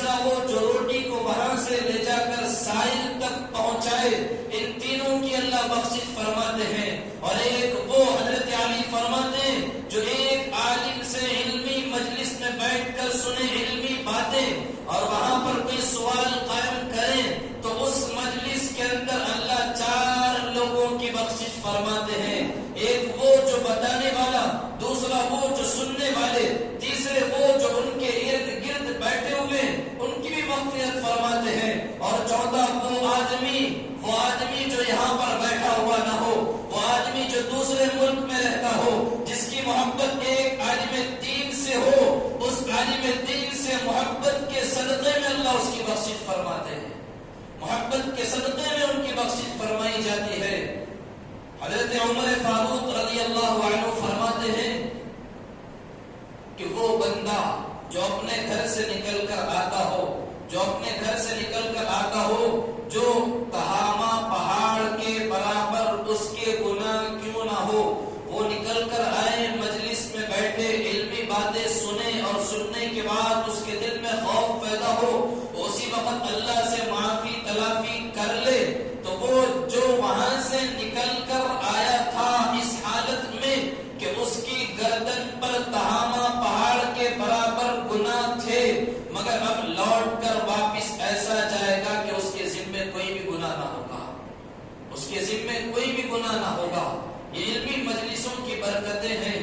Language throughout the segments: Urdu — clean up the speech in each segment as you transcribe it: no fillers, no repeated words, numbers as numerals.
تیسرا وہ جو روٹی کو وہاں سے لے جا کر سائل تک پہنچائے، ان تینوں کی اللہ بخشش فرماتے ہیں۔ اور ایک وہ حضرت علی فرماتے ہیں جو ایک عالم سے علمی مجلس میں بیٹھ کر سنے علمی باتیں اور وہاں پر کوئی سوال قائم کریں تو اس مجلس کے اندر اللہ 4 لوگوں کی بخشش فرماتے ہیں۔ ایک وہ جو بتانے والا، دوسرا وہ جو سننے والے، تیسرے وہ جو ان کے ارد گرد بیٹھے ہوئے ان کی بھی مغفرت فرماتے ہیں، اور چوتھا وہ آدمی جو یہاں پر بیٹھا ہوا نہ ہو، وہ آدمی جو دوسرے ملک میں رہتا ہو، جس کی محبت ایک عالم دین سے ہو، اس عالم دین سے محبت کے صدقے میں اللہ اس کی بخشش فرماتے ہیں، محبت کے صدقے میں ان کی بخشش فرمائی جاتی ہے۔ حضرت عمر فاروق رضی اللہ عنہ فرماتے ہیں کہ وہ بندہ جو اپنے گھر سے نکل کر آتا ہو، جو تہامہ پہاڑ کے برابر اس کے گناہ کیوں نہ ہو، وہ نکل کر آئے، مجلس میں بیٹھے، علمی باتیں سنے اور سننے کے بعد اس کے دل میں خوف پیدا ہو، اسی وقت اللہ سے معافی تلافی کر لے، تو وہ جو وہاں سے نکل کر آیا تھا اس حالت میں کہ اس کی گردن پر تہامہ پہاڑ کے برابر گناہ تھے، مگر اب لوٹ کر واپس ایسا جائے گا کہ اس کے ذمے کوئی بھی گناہ نہ ہوگا، اس کے ذمے کوئی بھی گناہ نہ ہوگا۔ یہ علمی مجلسوں کی برکتیں ہیں،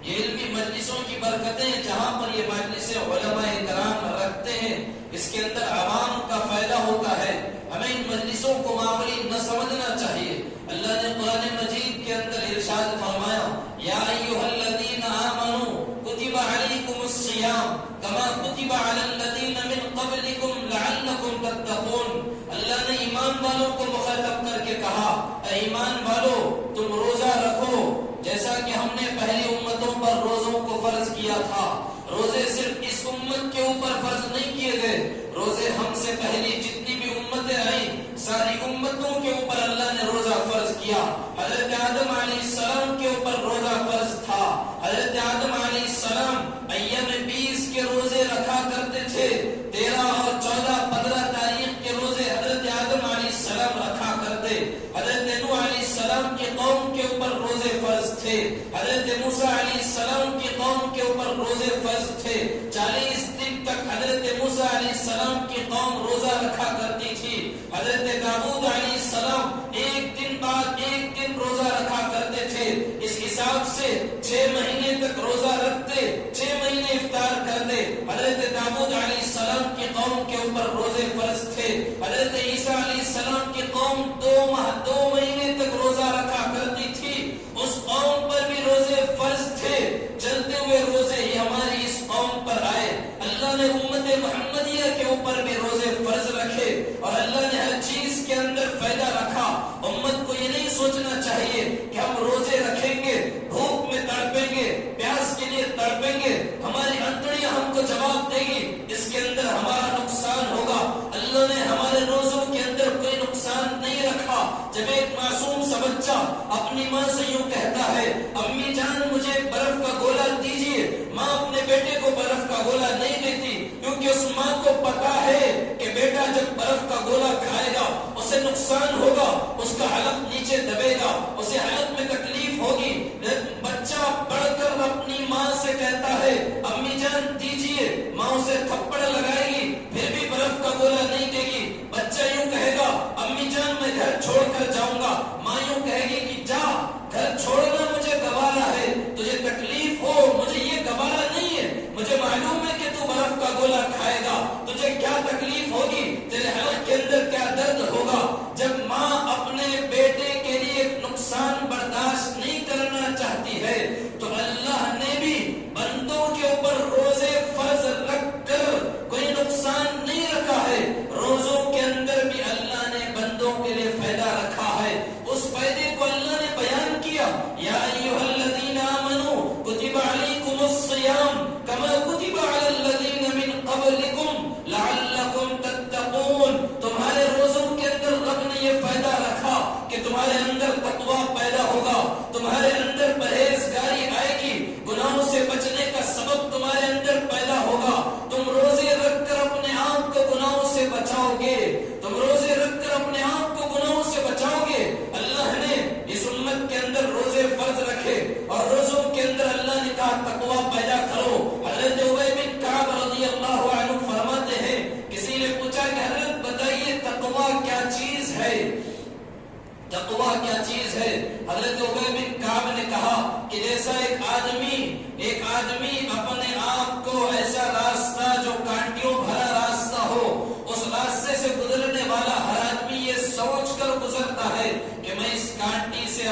یہ علمی مجلسوں کی برکتیں ہیں، جہاں پر یہ مجلسیں علماء کرام رکھتے ہیں، اس کے اندر عوام کا فائدہ ہوتا ہے۔ ہمیں ان مجلسوں کو معمولی نہ سمجھنا چاہیے۔ اللہ نے قرآن مجید کے اندر ارشاد فرمایا، یا ایھا الذین آمنوا کتب علیکم الصیام کما کتب علی الذین من قبلکم لعلکم تتقون۔ اللہ نے ایمان والوں کو مخاطب کر کے کہا، اے ایمان والو تم روزہ رکھو جیسا کہ ہم نے پہلی امتوں پر روزوں کو فرض کیا تھا۔ روزے صرف اس امت کے اوپر فرض نہیں کیے گئے، روزے ہم سے پہلی جتنی بھی امتیں آئیں ساری امتوں کے اوپر اللہ نے روزہ فرض کیا۔ حضرت آدم علیہ السلام کے اوپر روزہ فرض تھا، حضرت آدم علیہ السلام ایام 20 کے روزے رکھا کرتے تھے، 13 اور 14 15 تاریخ کے روزے حضرت آدم علیہ السلام رکھا کرتے۔ حضرت نوح علیہ السلام کی قوم کے اوپر روزے فرض تھے، حضرت موسیٰ علیہ السلام کی قوم کے اوپر روزے فرض تھے۔ 40 دن تک حضرت موسیٰ علیہ السلام کی قوم روزہ رکھا کرتی تھی۔ حضرت داؤد علیہ السلام ایک دن بعد ایک دن روزہ رکھا کرتے تھے۔ اس حساب سے 6 مہینے تک روزہ رکھتے، 6 مہینے افطار کرتے۔ حضرت داؤد علیہ السلام کی قوم کے اوپر روزے فرض تھے۔ حضرت عیسیٰ علیہ السلام کی قوم 2 مہینے تک روزہ رکھا کرتی تھی، اس قوم پر بھی روزے فرض تھے۔ چلتے ہوئے روزے ہی ہماری اس قوم پر آئے، اللہ نے امت محمدیہ کے اوپر بھی روزے فرض رکھے، اور اللہ نے ہر چیز کے اندر فائدہ رکھا۔ امت کو یہ نہیں سوچنا چاہیے کہ ہم روزے رکھیں گے، بھوک میں تڑپیں گے، پیاس کے لیے تڑپیں گے، ہماری انتڑیاں ہم کو جواب دے گی، اس کے اندر ہمارا نقصان ہوگا۔ اللہ نے ہمارے روزوں کے اندر کوئی نقصان نہیں رکھا۔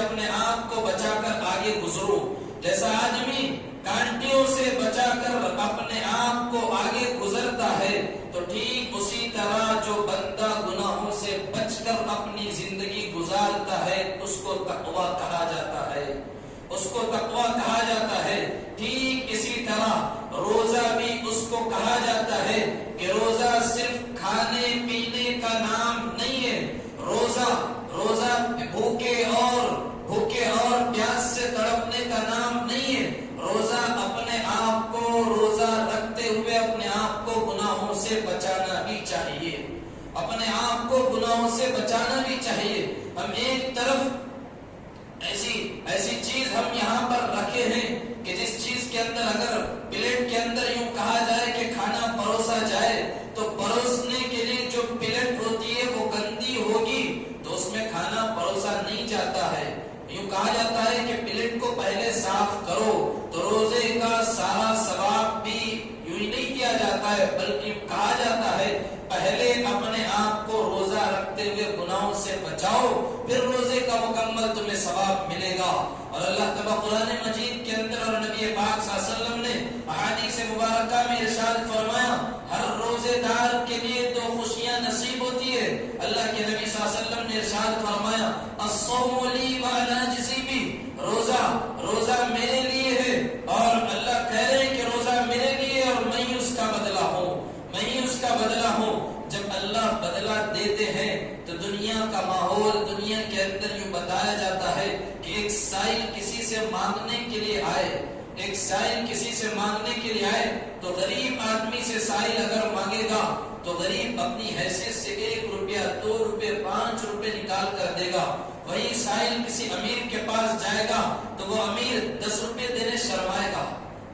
اپنے آپ کو بچا کر آگے گزرو. جیسا آدمی کانٹیوں سے بچا کر اپنے آپ کو آگے گزرتا ہے تو ٹھیک اسی طرح جو بندہ گناہوں سے بچ کر اپنی زندگی گزارتا ہے اس کو تقویٰ کہا جاتا ہے. اس کو تقویٰ کہا جاتا ہے. ٹھیک اسی طرح روزہ بھی اس کو کہا جاتا ہے کہ روزہ صرف کھانے پینے کا نام نہیں ہے. روزہ بھوکے اور پیاس سے تڑپنے کا نام نہیں ہے. روزہ اپنے آپ کو روزہ رکھتے ہوئے اپنے آپ کو گناہوں سے بچانا بھی چاہیے. اپنے آپ کو گناہوں سے بچانا بھی چاہیے. ہم ایک طرف ایسی چیز ہم یہاں پر رکھے ہیں کہ جس چیز کے اندر اگر پلیٹ کے اندر یوں کہا جائے کہ کھانا پروسا جائے تو پروسنے کے لیے جو پلیٹ ہوتی ہے وہ گندی ہوگی تو اس میں کھانا پروسا نہیں جاتا ہے. یوں کہا جاتا ہے کہ پلیٹ کو پہلے صاف کرو تو روزے کا سارا ثواب بھی یوں ہی نہیں کیا جاتا ہے بلکہ کہا جاتا ہے پہلے اپنے آپ کو روزہ رکھتے ہوئے گناہوں سے بچاؤ پھر روزے کا مکمل تمہیں ثواب ملے گا. اور اللہ تعالیٰ قرآن مجید کے اندر اور نبی پاک صلی اللہ علیہ وسلم نے احادیث مبارکہ میں ارشاد فرمایا ہر روزے دار کے لیے 2 خوشیاں نصیب ہوتی ہے. اللہ کے نبی صلی اللہ علیہ وسلم نے ارشاد فرمایا الصوم لی وانا اجزی بہ. روزہ میرے لیے ہے اور اللہ کہہ رہے ہیں کہ روزہ میرے لیے اور میں ہی اس کا بدلہ ہوں. جب اللہ بدلہ دیتے ہیں تو دنیا کا ماحول دنیا کے اندر یوں بتایا جاتا ہے کہ ایک سائل کسی سے مانگنے کے لیے آئے تو غریب آدمی سے سائل اگر مانگے گا تو غریب اپنی حیثیت سے 1 روپیہ 2 روپے 5 روپے نکال کر دے گا. وہی سائل کسی امیر کے پاس جائے گا تو وہ امیر 10 روپے دینے شرمائے گا.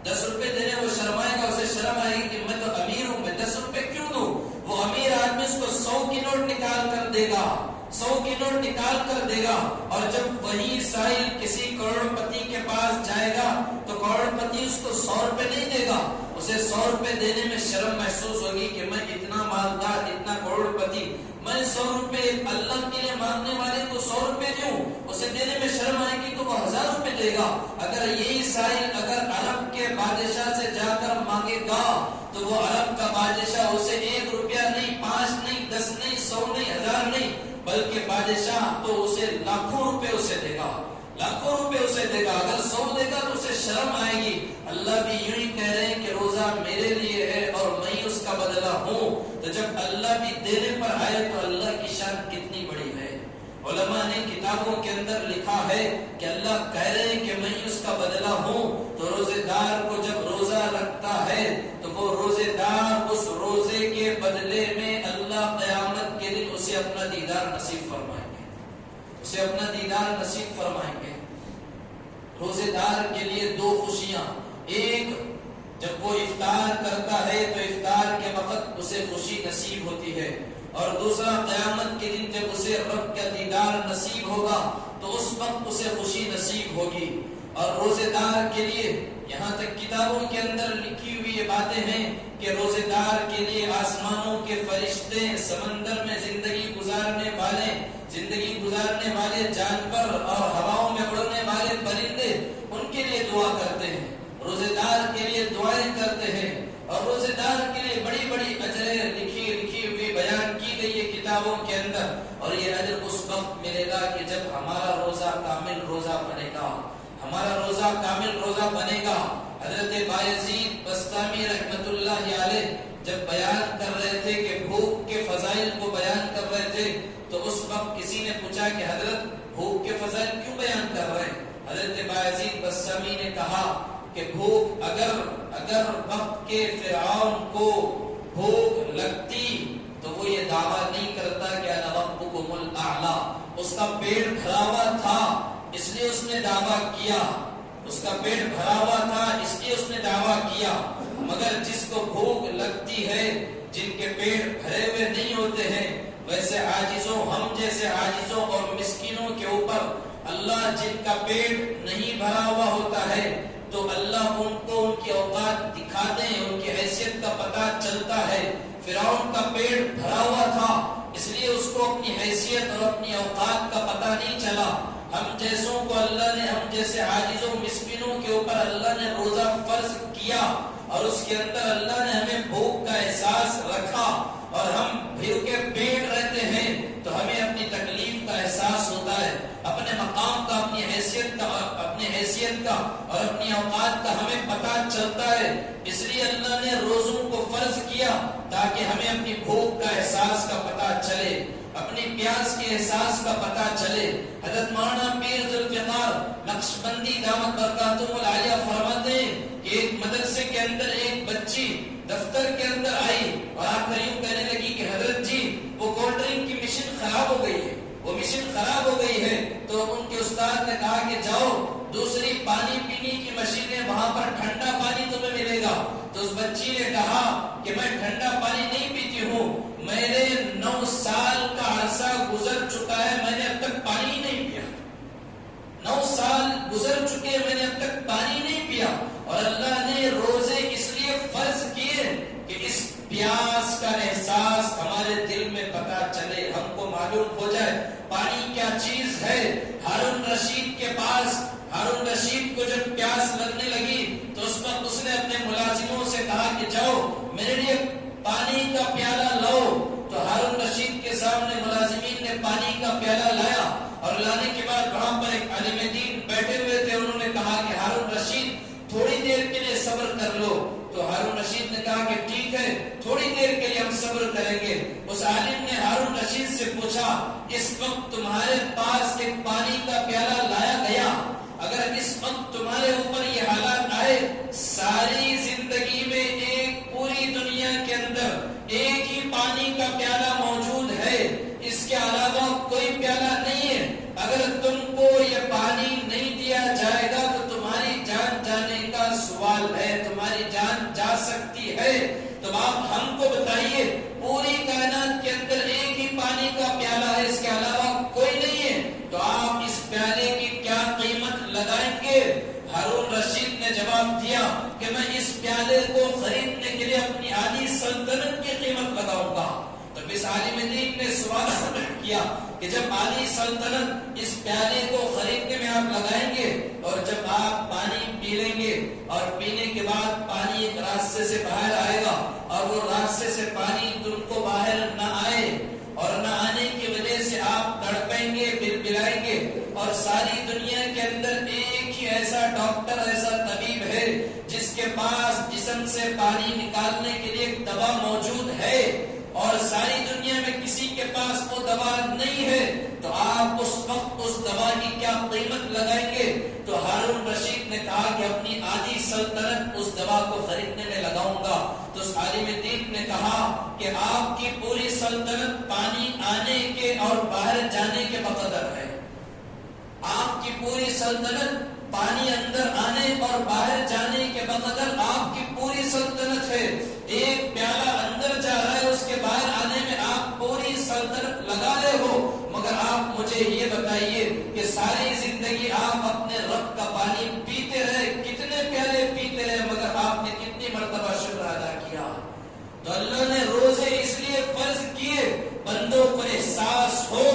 10 روپے دینے وہ شرمائے گا. اسے شرم آئے گی کہ میں تو امیر ہوں, میں 10 روپے کیوں دوں. وہ امیر آدمی اس کو 100 کی نوٹ نکال کر دے گا. اور جب وہی سائل کسی کروڑ پتی کے پاس جائے گا تو کروڑ پتی اس کو 100 روپے نہیں دے گا. اسے 100 روپے دینے میں شرم محسوس ہوگی کہ میں اتنا مالدار, اتنا کروڑ پتی, میں 100 روپے اللہ کے لیے مانگنے والے کو 100 روپے دوں. اسے دینے میں شرم آئے گی تو وہ 1000 روپے دے گا. اگر یہی سائل اگر عرب کے بادشاہ سے جا کر مانگے گا تو وہ عرب کا بادشاہ اسے 1 روپیہ نہیں, 5 نہیں, 10 نہیں, 100 نہیں, 1000 نہیں, بلکہ بادشاہ تو اسے لاکھوں روپے اسے دے گا. اگر 100 دے گا تو اسے شرم آئے گی. اللہ بھی یوں ہی کہہ رہے ہیں کہ روزہ میرے لیے ہے اور میں ہی اس کا بدلہ ہوں. تو جب اللہ بھی دینے پر آئے تو اللہ کی شان کتنی بڑی ہے. علماء نے کتابوں کے اندر لکھا ہے کہ اللہ کہہ رہے ہیں کہ میں ہی اس کا بدلہ ہوں. تو روزے دار کو جب روزہ رکھتا ہے تو وہ روزے دار اس روزے کے بدلے میں اللہ قیامت کے دن اسے اپنا دیدار نصیب فرمائیں گے. روزے دار کے لیے 2 خوشیاں. ایک جب وہ افطار کرتا ہے تو افطار کے وقت اسے خوشی نصیب ہوتی ہے, اور دوسرا قیامت کے دن جب اسے رب کا دیدار نصیب ہوگا تو اس وقت اسے خوشی نصیب ہوگی. اور روزے دار کے لیے یہاں تک کتابوں کے اندر لکھی ہوئی یہ باتیں ہیں کہ روزے دار کے لیے آسمانوں کے فرشتے, سمندر میں زندگی گزارنے والے جانور اور ہواؤں میں اڑنے والے پرندے ان کے لیے دعا کرتے ہیں, روزے دار کے لیے دعائیں کرتے ہیں. اور روزے دار کے لیے بڑی بڑی اجریں لکھی ہوئی بیان کی گئی ہے کتابوں کے اندر. اور یہ اجر اس وقت ملے گا کہ جب ہمارا روزہ کامل روزہ بنے گا. حضرت بایزید بستامی رحمت اللہ علیہ جب بیان کر رہے تھے کہ بھوک کے فضائل کو بیان کر رہے تھے تو اس وقت کسی نے پوچھا کہ حضرت بھوک کے فضائل کیوں بیان کر رہے ہیں. حضرت بایزید بستامی نے کہا کہ بھوک اگر وقت کے فرعون کو بھوک لگتی تو وہ یہ دعویٰ نہیں کرتا کہ انا ربکم الاعلی. اس کا پیٹ بھرا ہوا تھا اس لیے اس نے دعویٰ کیا, مگر جس کو بھوک لگتی ہے, جن کے پیٹ بھرے ہوئے نہیں ہوتے ہیں, ویسے عاجزوں, ہم جیسے عاجزوں اور مسکینوں کے اوپر اللہ جن کا پیٹ نہیں بھرا ہوا ہوتا ہے تو اللہ ان کو ان کی اوقات دکھاتے ہیں, ان کی حیثیت کا پتہ چلتا ہے. فرعون کا پیٹ بھرا ہوا تھا اس لیے اس کو اپنی حیثیت اور اپنی اوقات کا پتہ نہیں چلا, ہم جیسوں کو اللہ نے، ہم جیسے عاجزوں مسکینوں کے اوپر اللہ نے روزہ فرض کیا، اور اس کے اندر اللہ نے ہمیں بھوک کا احساس رکھا اور ہم بھوکے پیٹ رہتے ہیں، تو ہمیں اپنی تکلیف کا احساس ہوتا ہے، اپنے مقام کا، اپنی حیثیت کا اور اپنی اوقات کا ہمیں پتہ چلتا ہے۔ اس لیے اللہ نے روزوں کو فرض کیا تاکہ ہمیں اپنی بھوک کا احساس کا پتہ چلے، اپنی پیاس کے احساس کا پتہ چلے۔ حضرت مولانا پیر ذوالفقار نقشبندی دامت برکاتہم العالیہ فرماتے ہیں کہ ایک مدرسے کے اندر ایک بچی دفتر کے اندر آئی اور آ کر یوں کہنے لگی کہ حضرت جی وہ کولڈ ڈرنک کی مشین خراب ہو گئی ہے، وہ مشین خراب ہو گئی ہے۔ تو ان کے استاد نے کہا کہ جاؤ دوسری پانی پینے کی مشینیں، وہاں پر ٹھنڈا پانی تمہیں ملے گا۔ تو اس بچی نے کہا کہ میں ٹھنڈا پانی نہیں پیتی ہوں، میرے 9 سال کا عرصہ گزر چکا ہے، میں نے اب تک پانی ہی نہیں پیا، 9 سال گزر چکے میں نے اب تک پانی نہیں پیا۔ اور اللہ نے روزے اس لیے فرض کیے کہ اس پیاس کا احساس ہمارے دل میں پتہ چلے، ہم کو معلوم ہو جائے پانی کیا چیز ہے۔ ہارون رشید کے پاس، ہارون رشید کو جب پیاس لگنے لگی تو اس وقت اس نے اپنے ملازموں سے کہا کہ جاؤ میرے لیے پانی کا پیالہ لاؤ۔ تو ہارون رشید کے سامنے ملازمین نے پانی کا پیالہ لایا، اور لانے کے بعد وہاں پر ایک عالم دین بیٹھے ہوئے تھے، انہوں نے کہا کہ ہارون رشید تھوڑی دیر کے لیے صبر کر لو۔ تو ہارون رشید نے کہا کہ ٹھیک ہے، تھوڑی دیر کے لیے ہم صبر کریں گے۔ اس عالم نے ہارون رشید سے پوچھا اس وقت تمہارے پاس ایک پانی کا پیالہ لایا گیا، اگر اس وقت تمہارے اوپر یہ حالات آئے، ساری زندگی میں ایک پوری دنیا کے اندر ایک ہی پانی کا پیالہ موجود ہے، اس کے علاوہ کوئی پیالہ نہیں ہے، اگر تم کو یہ پانی نہیں دیا جائے گا تو تمہاری جان جانے کا سوال ہے، تمہاری جان جا سکتی ہے، تو آپ ہم کو بتائیے پوری کائنات کے اندر ایک ہی پانی کا پیالہ ہے، اس کے علاوہ کوئی نہیں ہے، تو آپ اس پیالے کی کیا قیمت لگائیں گے؟ ہارون رشید نے جواب دیا کہ میں اس پیالے کو خریدنے کے لیے اپنی آدھی سلطنت کی قیمت لگاؤں گا۔ تو اس عالم دین نے سوال کیا کہ جب آدھی سلطنت اس پیالے کو خریدنے میں آپ لگائیں گے اور جب آپ پانی پی لیں گے اور پینے کے بعد پانی ایک راستے سے باہر آئے گا اور وہ راستے سے پانی تم کو باہر نہ آئے اور نہ آنے کی وجہ سے آپ تڑپیں گے، بلبلائیں گے، اور ساری دنیا کے اندر ایک ہی ایسا ڈاکٹر، ایسا طبیب ہے جس کے پاس جسم سے پانی نکالنے کے لیے ایک دوا موجود ہے، اور ساری دنیا میں کسی کے پاس وہ دوا نہیں ہے، تو آپ اس وقت اس دوا کی کیا قیمت لگائیں گے؟ تو ہارون رشید نے کہا کہ اپنی آدھی سلطنت اس دوا کو خریدنے میں لگاؤں گا۔ تو اس عالم دین نے کہا کہ آپ کی پوری سلطنت پانی آنے کے اور باہر جانے کے بقدر ہے، آپ کی پوری سلطنت پانی اندر آنے اور باہر جانے کے بقدر آپ کی پوری سلطنت ہے۔ ایک پیالہ اندر جا رہا ہے، اس کے باہر آنے میں آپ پوری سلطنت لگا رہے ہو، مگر آپ مجھے یہ بتائیے کہ ساری زندگی آپ اپنے رب کا پانی پیتے رہے، کتنے پیالے پیتے رہے، مگر آپ نے کتنی مرتبہ شکر ادا کیا؟ تو اللہ نے روزے اس لیے فرض کیے بندوں کو احساس ہو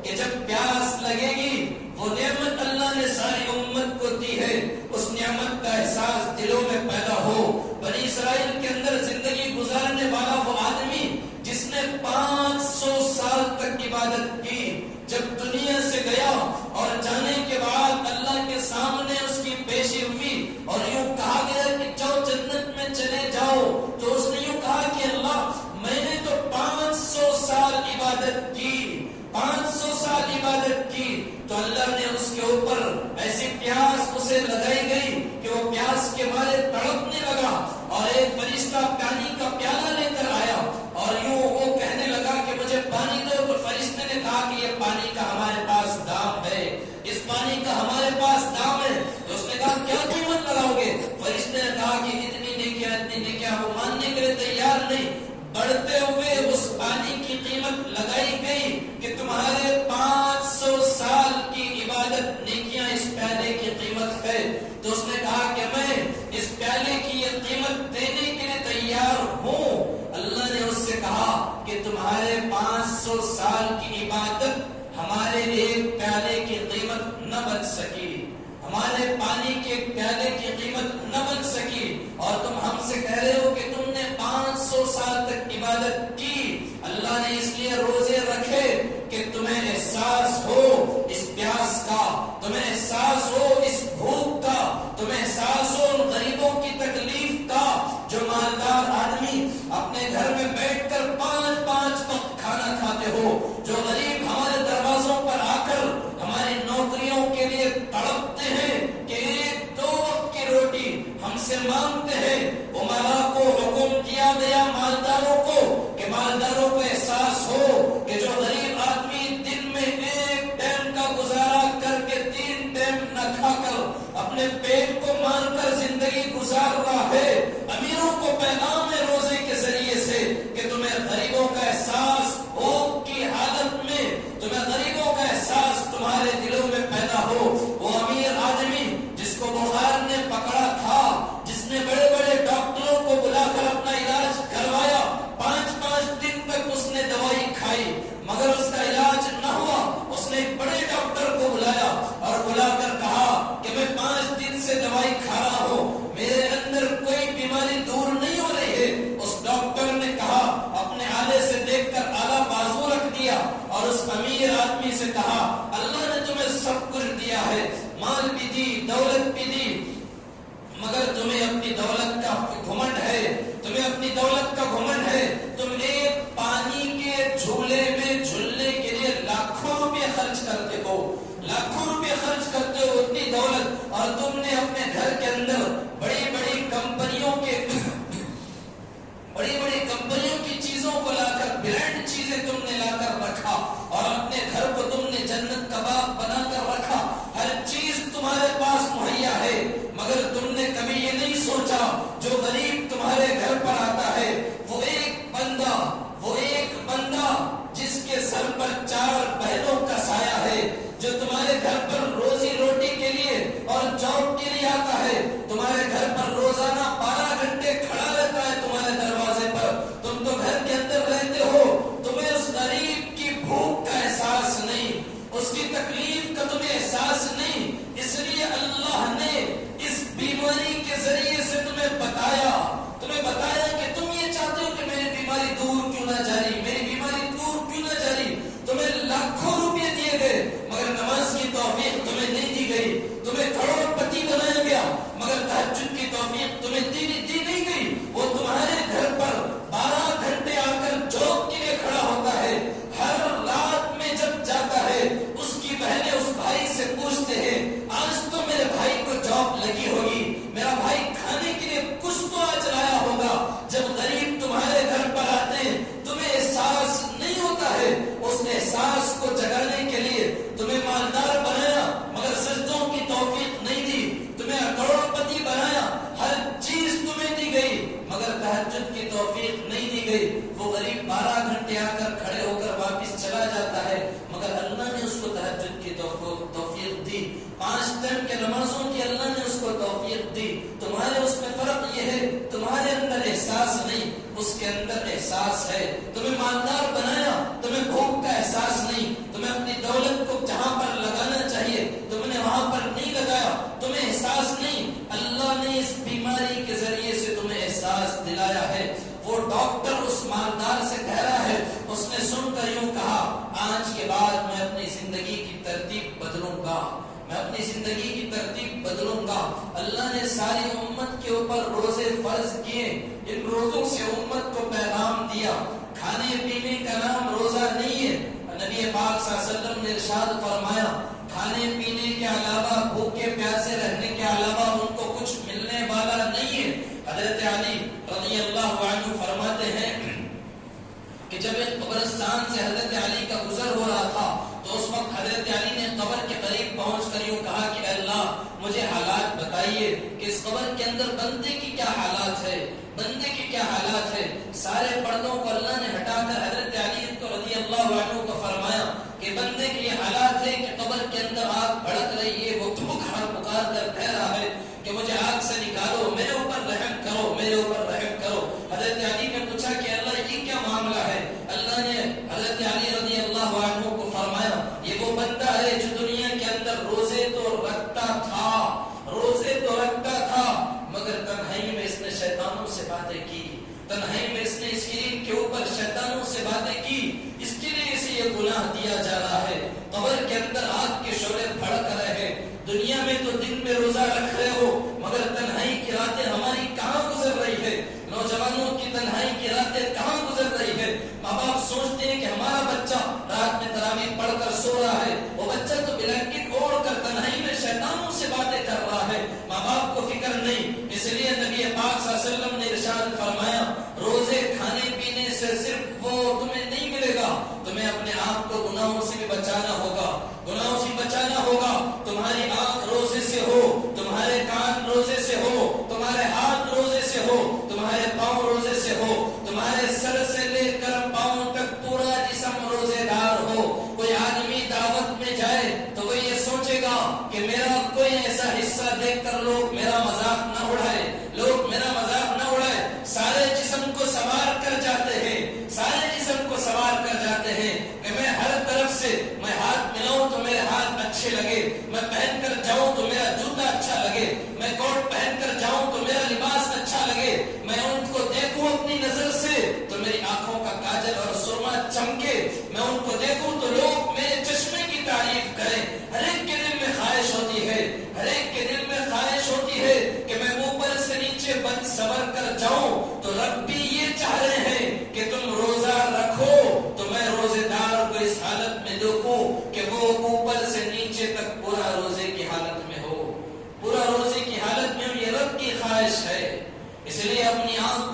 کہ جب پیاس لگے گی، وہ نعمت اللہ نے ساری امت کو دی ہے، اس نعمت کا احساس دلوں میں پیدا ہو۔ بنی اسرائیل کے اندر زندگی گزارنے والا وہ آدمی جس نے 500 سال تک عبادت کی، جب دنیا سے گیا اور جانے کے بعد اللہ کے سامنے اس کی پیشی ہوئی اور یوں کہا گیا کہ جاؤ جنت میں چلے جاؤ، تو اس نے یوں کہا کہ اللہ میں نے تو 500 سال عبادت کی، 500 سال عبادت کی، تو اللہ نے اس کے اوپر ایسی پیاس اسے لگائی گئی کہ وہ پیاس کے مارے تڑپنے لگا، اور ایک فرشتہ پانی کا پیالہ لے کر آیا اور یوں وہ کہنے لگا کہ مجھے پانی دو۔ تو فرشتے نے کہا کہ یہ پانی کا ہمارے پاس دام ہے، اس پانی کا ہمارے پاس دام ہے۔ تو اس نے کہا کیا قیمت لگاؤ گے؟ فرشتے نے کہا کہ اتنی نیکیاں، وہ ماننے کے لیے تیار نہیں۔ بڑھتے ہوئے اس پانی کی قیمت لگائی گئی کہ تمہارے 500 سال کی عبادت نیکیاں اس پیالے کی قیمت ہے۔ تو اس نے کہا کہ میں اس پیالے کی یہ قیمت دینے کے لیے تیار ہوں۔ اللہ نے اس سے کہا کہ تمہارے 500 سال کی عبادت ہمارے ایک پیالے کی قیمت بن سکی، ہمارے پانی کے پیالے کی قیمت نہ بن سکی، اور تم ہم سے کہہ رہے ہو کہ تم نے 500 سال تک عبادت کی۔ اللہ نے اس لیے روزے رکھے کہ تمہیں احساس ہو اس پیاس کا، تمہیں احساس ہو اس بھوک کا، تمہیں احساس ہو ان غریبوں کی تکلیف کا۔ جو مالدار آدمی اپنے گھر میں بیٹھ کر 5 وقت کھانا کھاتے ہو، جو غریب ہمارے دروازوں پر آ کر ہماری نوکریوں کے لیے تڑپتے ہیں کہ 1-2 وقت کی روٹی ہم سے مانگتے ہیں، امراء کو حکم دیا گیا مالداروں کو کہ مالداروں کو احساس ہو کہ جو غریب آدمی دن میں 1 ٹائم کا گزارا کر کے 3 ٹائم نہ کھا کر اپنے پیٹ کو مار کر زندگی گزار رہا ہے، امیروں کو پیغام ہے روزے کے ذریعے سے کہ تمہیں غریبوں کا احساس بھوک کی حالت میں، تمہیں غریبوں کا احساس تمہارے دلوں میں پیدا ہو۔ وہ امیر آدمی جس کو بخار نے پکڑا تھا، جس نے بڑے بڑے ڈاکٹروں کو بلا کر اپنا علاج کروایا، 5 دن تک اس نے دوائی کھائی مگر اس کا علاج نہ ہوا، اس نے ایک بڑے ڈاکٹر کو بلایا اور بلا کر کہا کہ میں 5 دن سے دوائی کھا رہا ہوں، میرے اندر کوئی بیماری دور نہیں ہو رہی ہے۔ اس ڈاکٹر نے کہا، اپنے آلے سے دیکھ کر آلہ بازو رکھ دیا اور اس امیر آدمی سے کہا، اللہ نے تمہیں سب کچھ دیا ہے، مال بھی دی، دولت بھی دی، مگر تمہیں اپنی دولت کا گھمنڈ ہے، تمہیں اپنی دولت کا گھمنڈ ہے، تم ایک پانی کے جھولے میں جھولنے کے لیے لاکھوں روپے خرچ کرتے ہو، لاکھوں روپے خرچ کرتے ہو اتنی دولت، اور تم نے اپنے گھر کے اندر بڑی بڑی کمپنیوں کی چیزوں کو لا کر، برانڈ چیزیں تم نے لا کر رکھا، اور اپنے گھر کو تم نے جنت کا باغ بنا کر رکھا، ہر چیز تمہارے پاس مہیا ہے، مگر تم نے کبھی یہ نہیں سوچا جو غریب تمہارے گھر پر آتا ہے، وہ ایک بندہ جس کے سر پر 4 بہنوں کا سایہ ہے، جو تمہارے گھر پر روزی روٹی کے لیے اور جاب کے لیے آتا ہے، تمہارے گھر پر روزانہ 12 گھنٹے کھڑا رہتا ہے تمہارے دروازے پر، تم تو گھر کے اندر رہتے ہو، تمہیں اس غریب کی بھوک کا احساس نہیں، اس کی تکلیف کا تمہیں احساس نہیں، اس لیے اللہ نے اس بیماری کے ذریعے سے تمہیں بتایا کہ تم یہ چاہتے ہو کہ میری بیماری دور کیوں نہ جاری، میری بیماری دور کیوں نہ جاری، تمہیں لاکھوں روپے دیے گئے مگر نماز کی توفیق تمہیں نہیں دی گئی، تمہیں کروڑ پتی بنایا گیا مگر تہجد کی توفیق تمہیں دی نہیں گئی، وہ تمہارے گھر پر 12 گھنٹے آ کر جاب کے لیے کھڑا ہوتا ہے، ہر رات میں جب جاتا ہے اس کی بہنیں اس بھائی سے پوچھتے ہیں، آج تو میرے بھائی کو جاب لگی ہوگی، میرا بھائی کھانے کے لیے کچھ تو آج لایا ہوگا۔ جب غریب تمہارے گھر پر آتے ہیں تمہیں احساس نہیں ہوتا ہے، اس احساس کو جگانے کے لیے تمہیں مالدار بنایا مگر سجدوں کی توفیق نہیں دی، تمہیں کروڑ پتی بنایا، ہر چیز تمہیں دی گئی مگر تہجد کی توفیق نہیں دی گئی، وہ غریب 12 گھنٹے آ کر کھڑے ہو کر واپس چلا جاتا ہے مگر اللہ نے اس کو تہجد کی توفیق دی، 5 ٹائم کے نمازوں کی اللہ نے اس کو توفیق دی۔ تمہارے اس میں فرق یہ ہے، تمہارے اندر احساس نہیں، اس کے اندر احساس ہے، تمہیں مالدار بنایا، تمہیں بھوک کا احساس نہیں، تمہیں اپنی دولت کو جہاں پر لگانا چاہیے تم نے وہاں پر نہیں لگایا، تمہیں احساس نہیں، اللہ نے اس بیماری کے ذریعے سے تمہیں احساس دلایا ہے۔ وہ ڈاکٹر اس مالدار سے کہہ رہا ہے، اس نے سن کر یوں کہا، آج کے بعد میں اپنی زندگی کی ترتیب بدلوں گا، میں اپنی زندگی کی ترتیب بدلوں گا۔ اللہ نے ساری امت کے اوپر روزے فرض کیے، ان روزوں سے امت کو پیغام دیا، کھانے پینے کا نام روزہ نہیں ہے، نبی پاک صلی اللہ علیہ وسلم نے ارشاد فرمایا، کھانے پینے کے علاوہ، بھوکے پیاسے رہنے کے علاوہ ان کو کچھ ملنے والا نہیں ہے۔ حضرت علی رضی اللہ عنہ فرماتے ہیں کہ جب ایک قبرستان سے حضرت علی کا گزر ہو رہا تھا تو اس وقت حضرت علی نے قبر کے قریب پہنچ کر یوں کہا کہ اللہ مجھے حالات بتائیے کہ اس قبر کے اندر بندے کی کیا حالات ہے، بندے کی کیا حالات ہے۔ سارے پردوں کو اللہ نے ہٹا کر حضرت علی رضی اللہ عنہ کو فرمایا کہ بندے کی یہ حالات ہے کہ قبر کے اندر آگ بھڑک رہی ہے، وہ پکار کر کہہ رہا ہے کہ مجھے آگ سے نکالو، میرے اوپر رحم کرو، میرے اوپر رحم کرو۔ حضرت علی نے پوچھا کہ اللہ یہ کیا معاملہ ہے؟ اللہ نے حضرت علی رضی اللہ عنہ کو فرمایا، یہ وہ بندہ ہے جو دنیا کے اندر روزے تو باتیں کی، اس کے لیے اسے یہ گناہ دیا جا رہا ہے۔ قبر کے اندر آگ کے شعلے بھڑک رہے ہیں، دنیا میں تو دن میں روزہ رکھ رہے ہو، مگر تنہائی کی راتیں ہماری کہاں گزر رہی ہے؟ نوجوانوں کی تنہائی کی راتیں کہاں گزر رہی ہے؟ ماں باپ سوچتے ہیں کہ ہمارا بچہ رات میں تراویح پڑھ کر سو رہا ہے، وہ بچہ تو بلینکٹ اوڑھ کر تنہائی میں شیطانوں سے باتیں کر رہا ہے، ماں باپ کو فکر نہیں۔ اس لیے نبی پاک صلی اللہ علیہ وسلم نے ارشاد فرمایا، روزے کھانے پینے سے صرف وہ تمہیں نہیں ملے گا، تمہیں اپنے آپ کو گناہوں سے بھی بچانا ہوگا، گناہوں سے بچانا ہوگا۔ تمہاری آنکھ روزے سے ہو، تمہارے کان روزے سے ہو، تمہارے ہاتھ روزے سے ہو، تمہارے پاؤں روزے سے ہو، تمہارے سر سے لے کر پاؤں تک پورا جسم روزے دار ہو۔ کوئی آدمی دعوت میں جائے تو وہ یہ سوچے گا کہ میرا کوئی ایسا حصہ دیکھ کر لوگ میرا مذاق نہ اڑائے، لوگ میرا مذاق نہ اڑائے۔ سارے جسم کو سوار کر جاتے ہیں، سارے جسم کو سوار کر جاتے ہیں کہ میں ہر طرف سے میں ہاتھ ملاؤں تو میرے ہاتھ اچھے لگے، میں پہن کر جاؤں تو میرا جوتا اچھا لگے، میں کوٹ پہن کر جاؤں تو میرا لباس اچھا لگے، میں ان کو دیکھوں اپنی نظر سے تو میری آنکھوں کا کاجل اور سرما چمکے، میں ان کو دیکھوں تو لوگ میرے چشمے کی تعریف کریں۔ ہر ایک کے دل میں خواہش ہوتی ہے، ہر ایک کے دل میں خواہش ہوتی ہے کہ میں اوپر سے نیچے بن سور کر جاؤں، تو رب بھی یہ چاہ رہے ہیں کہ تم روزہ رکھو تو میں روزے دار کو اس حالت میں دیکھوں کہ وہ اوپر سے نیچے تک پورا روزے کی حالت میں ہو، پورا روزے کی حالت میں ہو۔ یہ رب کی خواہش ہے۔ اس لیے اپنی آنکھ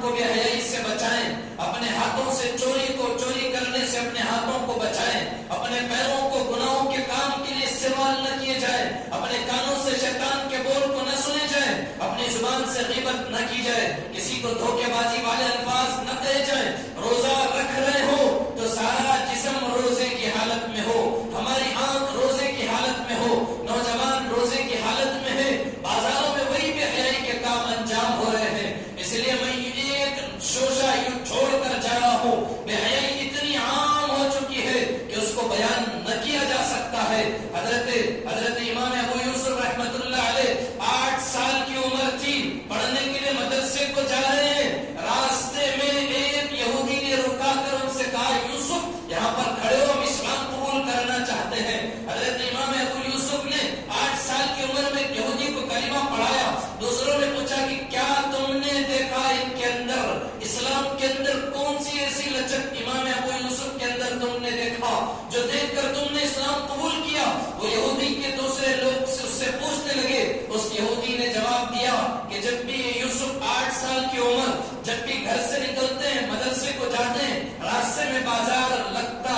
کو بھی حیائی سے بچائیں، اپنے ہاتھوں سے چوری کرنے سے اپنے ہاتھوں کو بچائیں، اپنے پیروں کو گناہوں کے کام کے لیے استعمال نہ کیے جائیں، اپنے کانوں سے شیطان کے بول کو نہ سنے جائیں، اپنی زبان سے غیبت نہ کی جائے، کسی کو دھوکے بازی والے الفاظ نہ کہے جائیں۔ روزہ رکھ رہے ہو تو سارا جسم روزے کی حالت میں ہو، ہماری آنکھ روزے کی حالت میں ہو، نوجوان روزے کی حالت میں ہے، بازاروں میں وہی بے حیائی کے کام انجام ہو رہے ہیں۔ اس لیے میں ایک شوشہ یوں چھوڑ کر جا رہا ہوں، بے حیائی اتنی عام ہو چکی ہے کہ اس کو بیان نہ کیا جا سکتا ہے۔ حضرت امام ابو یوسف رحمت اللہ علیہ 8 سال کی عمر تھی، پڑھنے کے لیے مدرسے کو جا رہے ہیں، راستے میں ایک یہودی نے رکا کر ان سے کہا، یوسف یہاں پر کھڑے ہو، ہم اسلام قبول کرنا چاہتے ہیں۔ حضرت امام ابو یوسف نے 8 سال کی عمر میں یہودی کو کلمہ پڑھایا۔ دوسروں نے پوچھا کہ کیا تم نے دیکھا ان کے اندر، اسلام کے اندر کون سی ایسی لچک امام ابو یوسف کے اندر تم نے دیکھا جو دیکھ کر تم نے اسلام قبول کیا؟ وہ یہودی کے دوسرے لوگ سے اس سے پوچھنے لگے۔ اس یہودی نے جواب دیا کہ جب بھی یوسف 8 سال کی عمر، جب بھی گھر سے نکلتے ہیں، مدرسے کو جاتے ہیں، راستے میں بازار لگتا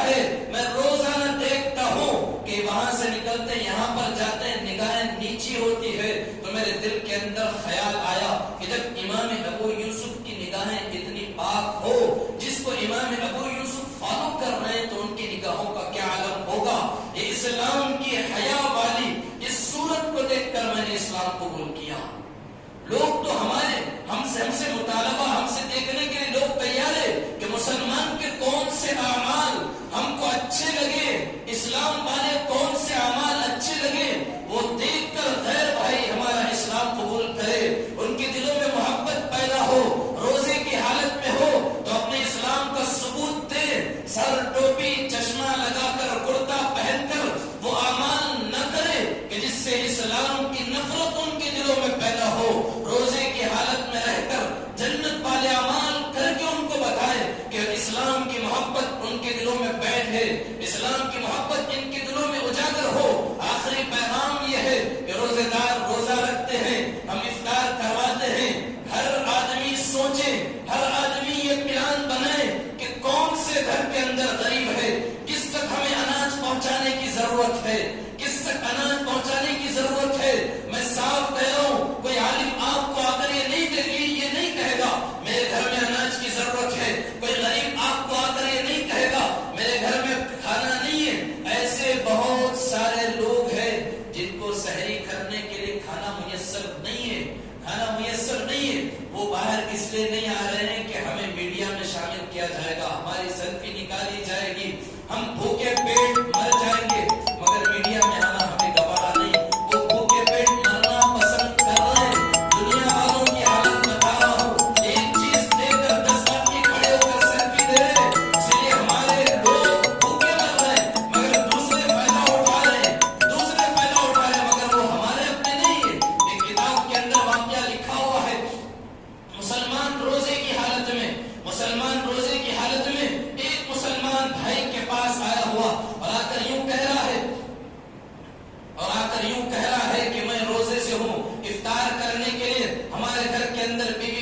ہے، میں روزانہ دیکھتا ہوں کہ وہاں سے نکلتے ہیں، یہاں پر جاتے ہیں، نگاہیں نیچی ہوتی ہے، تو میرے دل کے اندر خیال آیا کہ جب امام ابو یوسف کی نگاہیں اتنی پاک ہو، جس کو امام ابو یوسف فالو کر رہے ہیں، تو ان کی نگاہوں کا کیا عالم ہوگا۔ یہ اسلام کی حیا والی اس صورت کو دیکھ کر میں نے اسلام قبول کیا۔ لوگ تو ہم سے مطالبہ، ہم سے دیکھنے کے لیے لوگ تیار ہے کہ مسلمان کے کون سے اعمال ہم کو اچھے لگے، اسلام والے کون سے اعمال اچھے لگے، وہ دیکھ کر غیر بھائی ہمارا اسلام قبول کرے، ان کے دلوں میں محبت پیدا ہو، روزے کی حالت میں ہو تو اپنے اسلام کا ثبوت دے، سر ٹوپی چشمہ لگا کر کرتا پہن کر وہ اعمال نہ کرے کہ جس سے اسلام کی نفرت ان کے دلوں میں پیدا ہو، روزے کی حالت میں رہ کر جنت والے اعمال کر کے ان کو بتائے کہ اسلام کی محبت ان کے دلوں میں بیٹھے، اسلام کی محبت ان کے دلوں میں اجاگر ہو۔ آخری پیغام یہ ہے کہ روزے دار روزہ رکھتے ہیں، ہم افطار کرواتے ہیں، ہر آدمی سوچے، ہر آدمی یہ پلان بنائے کہ کون سے گھر کے اندر غریب ہے، کس تک ہمیں اناج پہنچانے کی ضرورت ہے، کس تک اناج پہنچانے کی ضرورت ہے۔ میں صاف کہہ رہا ہوں، کوئی عالم آپ کو آ کر یہ نہیں کہے گا میرے گھر میں اناج کی ضرورت ہے، کوئی غریب آپ کو آ کر یہ نہیں کہے گا میرے گھر میں کھانا نہیں ہے۔ ایسے بہت سارے لوگ ہیں جن کو سحری کرنے کے لیے کھانا میسر نہیں ہے، وہ باہر اس لیے نہیں آ رہے ہیں کہ ہمیں میڈیا میں شامل کیا جائے گا، ہماری سیلفی نکالی جائے گی، ہم بھوکے پیٹ مر جائیں گے، مگر میڈیا میں آنا ہمیں گوارا نہیں۔ وہ بھوکے پیٹ مرنا پسند کر رہے ہیں۔ دنیا والوں کی حالت بتا رہا ہوں، ایک چیز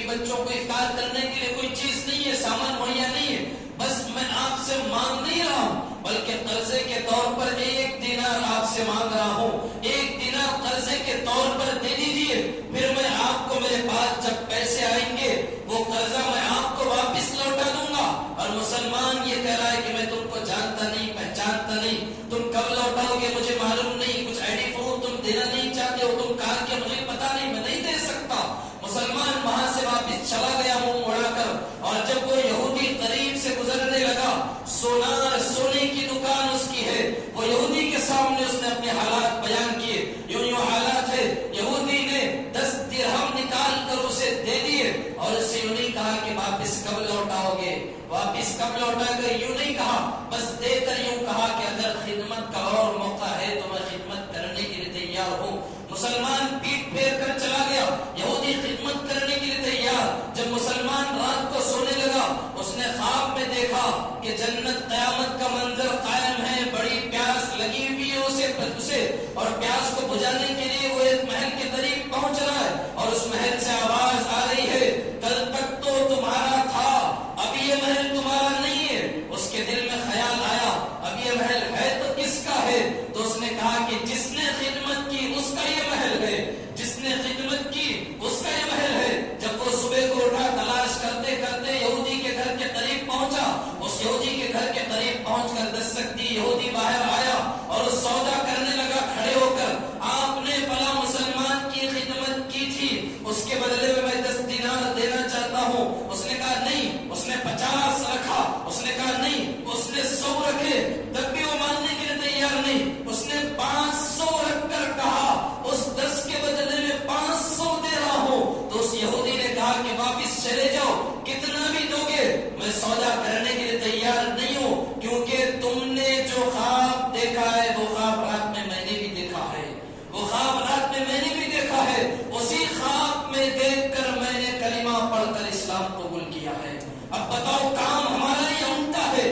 بچوں کو افطار کرنے کے لیے کوئی چیز نہیں ہے، سامان مہیا نہیں ہے، بس میں آپ سے مانگ نہیں رہا ہوں، بلکہ قرضے کے طور پر 1 دینار آپ سے مانگ رہا ہوں، 1 دینار قرضے کے طور پر دے دیجئے، پھر میں آپ کو میرے پاس جب پیسے آئیں گے وہ قرضہ میں آپ کو واپس لوٹا دوں گا۔ اور مسلمان یہ کہہ رہا ہے کہ میں تم کو جانتا نہیں، پہچانتا نہیں، تم کب لوٹاؤ گے مجھے معلوم نہیں، کچھ آئی ڈی پروف تم دینا نہیں چاہتے ہو، تم کہا کہ مجھے پتا نہیں، میں نہیں دے سکتا۔ مسلمان وہاں سے واپس چلا گیا منہ اڑا کر، اور جب وہ یہودی قریب سے گزرنے لگا، سونے کی دکان اس کی ہے، وہ یہودی کے سامنے اس نے اپنے حالات بیان کیے، یوں حالات ہے، یہودی نے 10 درہم نکال کر اسے دے دیے، اور اس سے یوں نہیں کہا کہ واپس کب لوٹاؤ گے، واپس کب لوٹائے گا، یوں نہیں کہا، بس دے کر یوں کہا کہ اگر خدمت کا اور موقع ہے تو میں خدمت کرنے کے لیے تیار ہوں۔ مسلمان پیٹ پھیر کر چلا گیا، یہودی خدمت کرنے کے لیے تیار۔ جب مسلمان رات کو سونے لگا، اس نے خواب میں دیکھا کہ جنت قیامت کا منظر قائم ہے، بڑی پیاس لگی ہوئی ہے اسے، اور پیاس کو بجھانے کے لیے وہ ایک محل کے قریب پہنچ رہا ہے، اور اس محل سے آواز آ رہی ہے، کل تک تو تمہارا تھا، اب یہ محل تمہارا نہیں ہے۔ اس کے دل میں خیال آیا اب یہ محل ہے تو کس کا ہے؟ تو اس نے کہا کہ جس نے خدمت کی اس کا یہ محل ہے، جس نے خدمت کی اس کا یہ محل ہے۔ جب وہ صبح کو اٹھا، تلاش کرتے کرتے یہودی کے گھر کے قریب پہنچا، اس یہودی کے گھر کے قریب پہنچ کر دستک دی، یہودی باہر آیا اور اس سودا کرنے لگا کھڑے ہو کر، آپ نے فلاں مسلمان کی خدمت کی تھی، اس کے بدلے میں 10 دینار دینا چاہتا ہوں۔ اس نے کہا نہیں، اس نے 50 رکھا، اس نے کہا نہیں، اس نے 100 رکھے، تب بھی وہ ماننے کے لیے تیار نہیں، اس نے 500 رکھ کر کہا اس 10 کے بدلے میں 500 دے رہا ہوں۔ تو اس یہودی نے کہا کہ واپس چلے جاؤ، کتنا بھی دو گے میں سودا کرنے کے لیے تیار نہیں ہوں، کیونکہ تم نے جو خواب دیکھا ہے وہ خواب رات میں میں نے بھی دیکھا ہے، وہ خواب رات میں میں نے بھی دیکھا ہے، اسی خواب میں دیکھ کر میں نے کلمہ پڑھ کر اسلام قبول کیا ہے۔ اب بتاؤ کام ہمارا یا ان کا ہے؟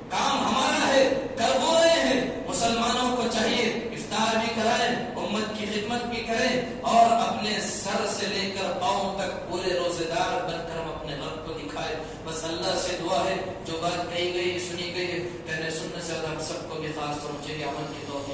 کام ہمارا ہے، کر وہ رہے ہیں۔ مسلمانوں کو چاہیے افطار بھی کرائیں، امت کی خدمت بھی کریں، اور اپنے سر سے لے کر پاؤں تک پورے روزے دار بن کر ہم اپنے رب کو دکھائے۔ بس اللہ سے دعا ہے جو بات کہی گئی سنی گئی ہے، کہنے سننے سے ہم سب کو بھی خاص طور سے عمل کی توفیق